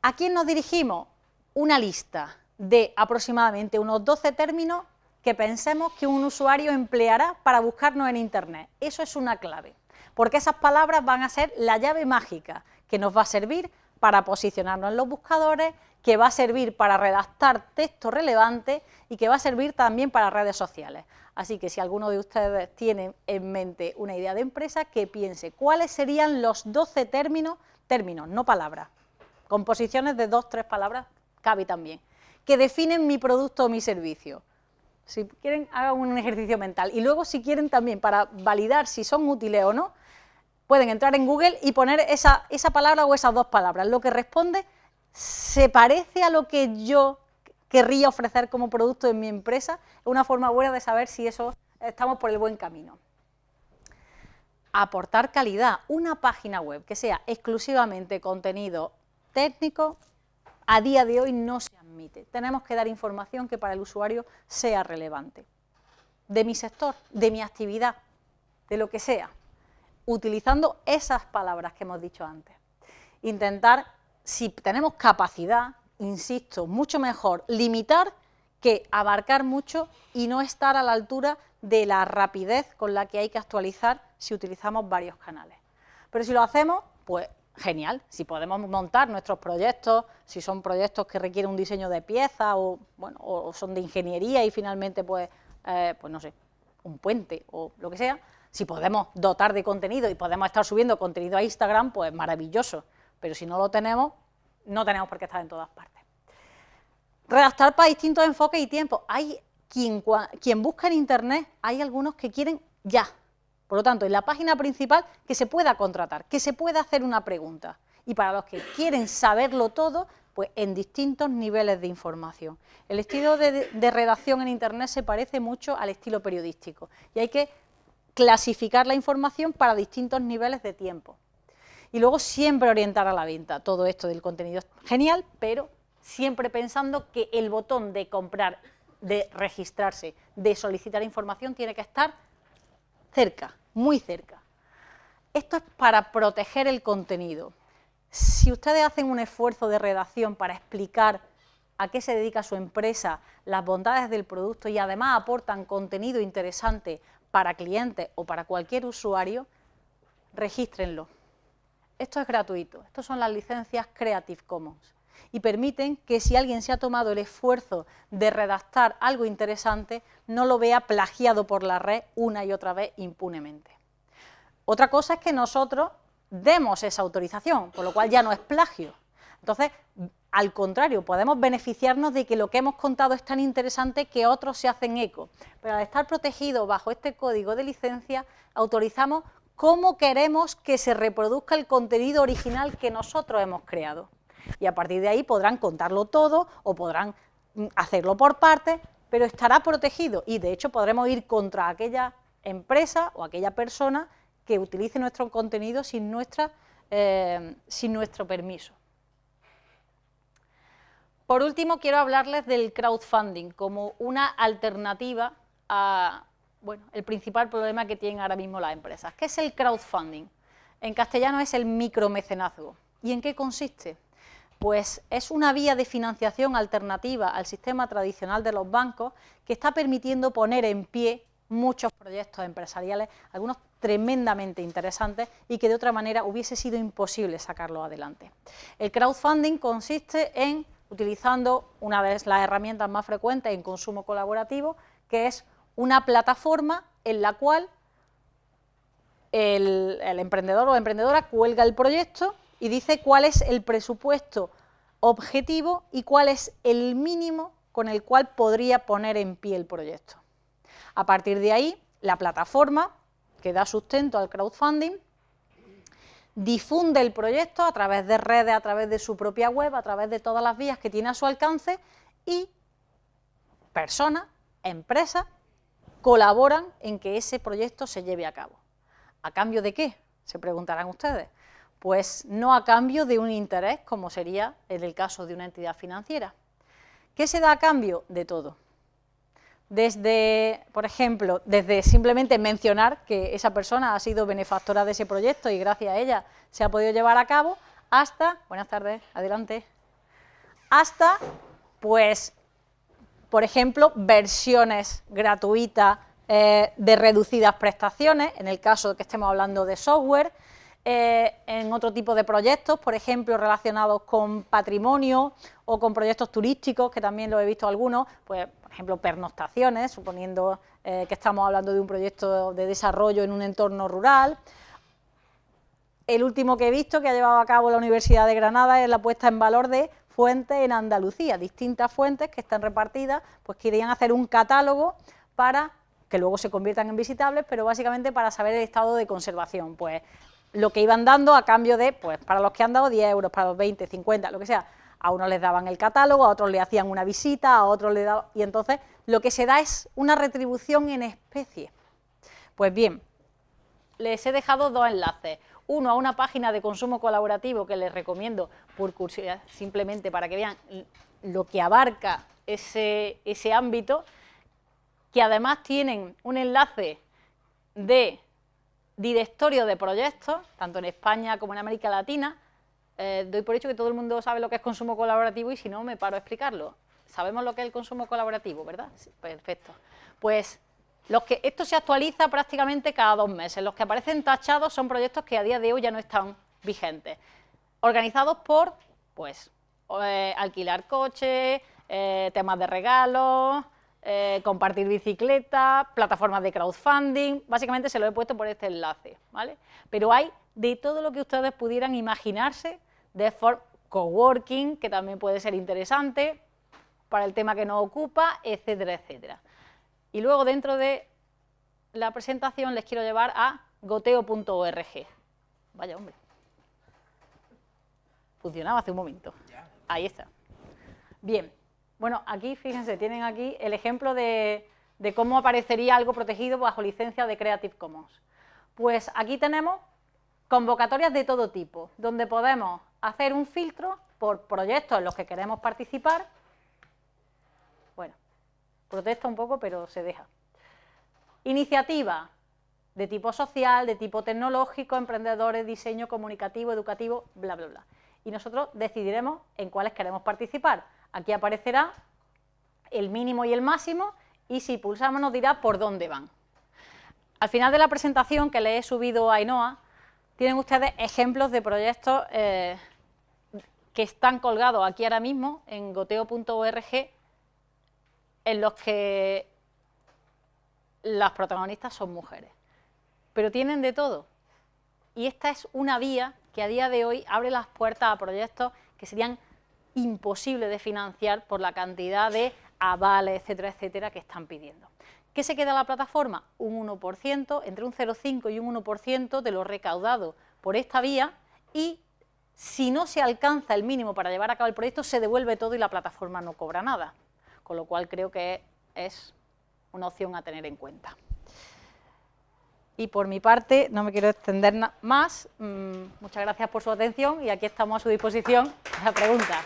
¿A quién nos dirigimos? Una lista de aproximadamente unos 12 términos que pensemos que un usuario empleará para buscarnos en Internet. Eso es una clave, porque esas palabras van a ser la llave mágica que nos va a servir para posicionarnos en los buscadores, que va a servir para redactar texto relevante y que va a servir también para redes sociales. Así que si alguno de ustedes tiene en mente una idea de empresa, que piense cuáles serían los 12 términos, no palabras, composiciones de 2 o 3 palabras, cabe también, que definen mi producto o mi servicio. Si quieren, hagan un ejercicio mental. Y luego, si quieren también, para validar si son útiles o no, pueden entrar en Google y poner esa palabra o esas 2 palabras. Lo que responde se parece a lo que yo querría ofrecer como producto en mi empresa. Es una forma buena de saber si estamos por el buen camino. Aportar calidad. Una página web que sea exclusivamente contenido técnico, a día de hoy no se admite. Tenemos que dar información que para el usuario sea relevante. De mi sector, de mi actividad, de lo que sea, utilizando esas palabras que hemos dicho antes. Intentar, si tenemos capacidad, insisto, mucho mejor limitar que abarcar mucho y no estar a la altura de la rapidez con la que hay que actualizar si utilizamos varios canales. Pero si lo hacemos, pues genial. Si podemos montar nuestros proyectos, si son proyectos que requieren un diseño de piezas o son de ingeniería y finalmente pues no sé, un puente o lo que sea, si podemos dotar de contenido y podemos estar subiendo contenido a Instagram, pues maravilloso. Pero si no lo tenemos, no tenemos por qué estar en todas partes. Redactar para distintos enfoques y tiempos. Hay quien busca en Internet, hay algunos que quieren ya. Por lo tanto, en la página principal que se pueda contratar, que se pueda hacer una pregunta. Y para los que quieren saberlo todo, pues en distintos niveles de información. El estilo de redacción en Internet se parece mucho al estilo periodístico y hay que clasificar la información para distintos niveles de tiempo. Y luego siempre orientar a la venta. Todo esto del contenido es genial, pero siempre pensando que el botón de comprar, de registrarse, de solicitar información tiene que estar cerca, muy cerca. Esto es para proteger el contenido. Si ustedes hacen un esfuerzo de redacción para explicar a qué se dedica su empresa, las bondades del producto y además aportan contenido interesante para clientes o para cualquier usuario, regístrenlo. Esto es gratuito, estas son las licencias Creative Commons y permiten que si alguien se ha tomado el esfuerzo de redactar algo interesante, no lo vea plagiado por la red una y otra vez impunemente. Otra cosa es que nosotros demos esa autorización, por lo cual ya no es plagio. Entonces, al contrario, podemos beneficiarnos de que lo que hemos contado es tan interesante que otros se hacen eco. Pero al estar protegidos bajo este código de licencia, autorizamos cómo queremos que se reproduzca el contenido original que nosotros hemos creado. Y a partir de ahí podrán contarlo todo o podrán hacerlo por partes, pero estará protegido y de hecho podremos ir contra aquella empresa o aquella persona que utilice nuestro contenido sin nuestro permiso. Por último, quiero hablarles del crowdfunding como una alternativa a, bueno, el principal problema que tienen ahora mismo las empresas. ¿Qué es el crowdfunding? En castellano es el micromecenazgo. ¿Y en qué consiste? Pues es una vía de financiación alternativa al sistema tradicional de los bancos que está permitiendo poner en pie muchos proyectos empresariales, algunos tremendamente interesantes y que de otra manera hubiese sido imposible sacarlos adelante. El crowdfunding consiste en, utilizando una de las herramientas más frecuentes en consumo colaborativo, que es una plataforma en la cual el emprendedor o emprendedora cuelga el proyecto y dice cuál es el presupuesto objetivo y cuál es el mínimo con el cual podría poner en pie el proyecto. A partir de ahí, la plataforma que da sustento al crowdfunding difunde el proyecto a través de redes, a través de su propia web, a través de todas las vías que tiene a su alcance y personas, empresas, colaboran en que ese proyecto se lleve a cabo. ¿A cambio de qué?, se preguntarán ustedes. Pues no a cambio de un interés, como sería en el caso de una entidad financiera. ¿Qué se da a cambio? De todo. Desde, por ejemplo, desde simplemente mencionar que esa persona ha sido benefactora de ese proyecto y gracias a ella se ha podido llevar a cabo, hasta, buenas tardes, adelante, hasta, pues, por ejemplo, versiones gratuitas de reducidas prestaciones, en el caso de que estemos hablando de software, en otro tipo de proyectos, por ejemplo, relacionados con patrimonio o con proyectos turísticos, que también lo he visto algunos, pues, por ejemplo, pernoctaciones, suponiendo que estamos hablando de un proyecto de desarrollo en un entorno rural. El último que he visto que ha llevado a cabo la Universidad de Granada es la puesta en valor de fuentes en Andalucía, distintas fuentes que están repartidas, pues querían hacer un catálogo para que luego se conviertan en visitables, pero básicamente para saber el estado de conservación, pues lo que iban dando a cambio de, pues para los que han dado 10 euros, para los 20, 50, lo que sea, a unos les daban el catálogo, a otros le hacían una visita, a otros le daban, y entonces lo que se da es una retribución en especie. Pues bien, les he dejado dos enlaces, uno a una página de consumo colaborativo que les recomiendo por curiosidad, simplemente para que vean lo que abarca ese ámbito, que además tienen un enlace de directorio de proyectos, tanto en España como en América Latina. Doy por hecho que todo el mundo sabe lo que es consumo colaborativo y si no, me paro a explicarlo. Sabemos lo que es el consumo colaborativo, ¿verdad? Sí, perfecto. Pues esto se actualiza prácticamente cada 2 meses. Los que aparecen tachados son proyectos que a día de hoy ya no están vigentes. Organizados por, pues, alquilar coches, temas de regalos, compartir bicicletas, plataformas de crowdfunding, básicamente se lo he puesto por este enlace, ¿vale? Pero hay de todo lo que ustedes pudieran imaginarse, de coworking, que también puede ser interesante para el tema que nos ocupa, etcétera, etcétera. Y luego dentro de la presentación les quiero llevar a goteo.org. Vaya hombre. Funcionaba hace un momento. Ahí está. Bien. Bueno, aquí, fíjense, tienen aquí el ejemplo de cómo aparecería algo protegido bajo licencia de Creative Commons. Pues aquí tenemos convocatorias de todo tipo, donde podemos hacer un filtro por proyectos en los que queremos participar. Bueno, protesta un poco, pero se deja. Iniciativa de tipo social, de tipo tecnológico, emprendedores, diseño comunicativo, educativo, bla, bla, bla. Y nosotros decidiremos en cuáles queremos participar. Aquí aparecerá el mínimo y el máximo, y si pulsamos nos dirá por dónde van. Al final de la presentación que les he subido a Ainhoa, tienen ustedes ejemplos de proyectos que están colgados aquí ahora mismo en goteo.org, en los que las protagonistas son mujeres. Pero tienen de todo. Y esta es una vía que a día de hoy abre las puertas a proyectos que serían imposibles de financiar por la cantidad de avales, etcétera, etcétera, que están pidiendo. ¿Qué se queda a la plataforma? Un 1%, entre un 0,5 y un 1% de lo recaudado por esta vía, y si no se alcanza el mínimo para llevar a cabo el proyecto, se devuelve todo y la plataforma no cobra nada. Con lo cual creo que es una opción a tener en cuenta. Y por mi parte, no me quiero extender más. Muchas gracias por su atención y aquí estamos a su disposición para preguntas.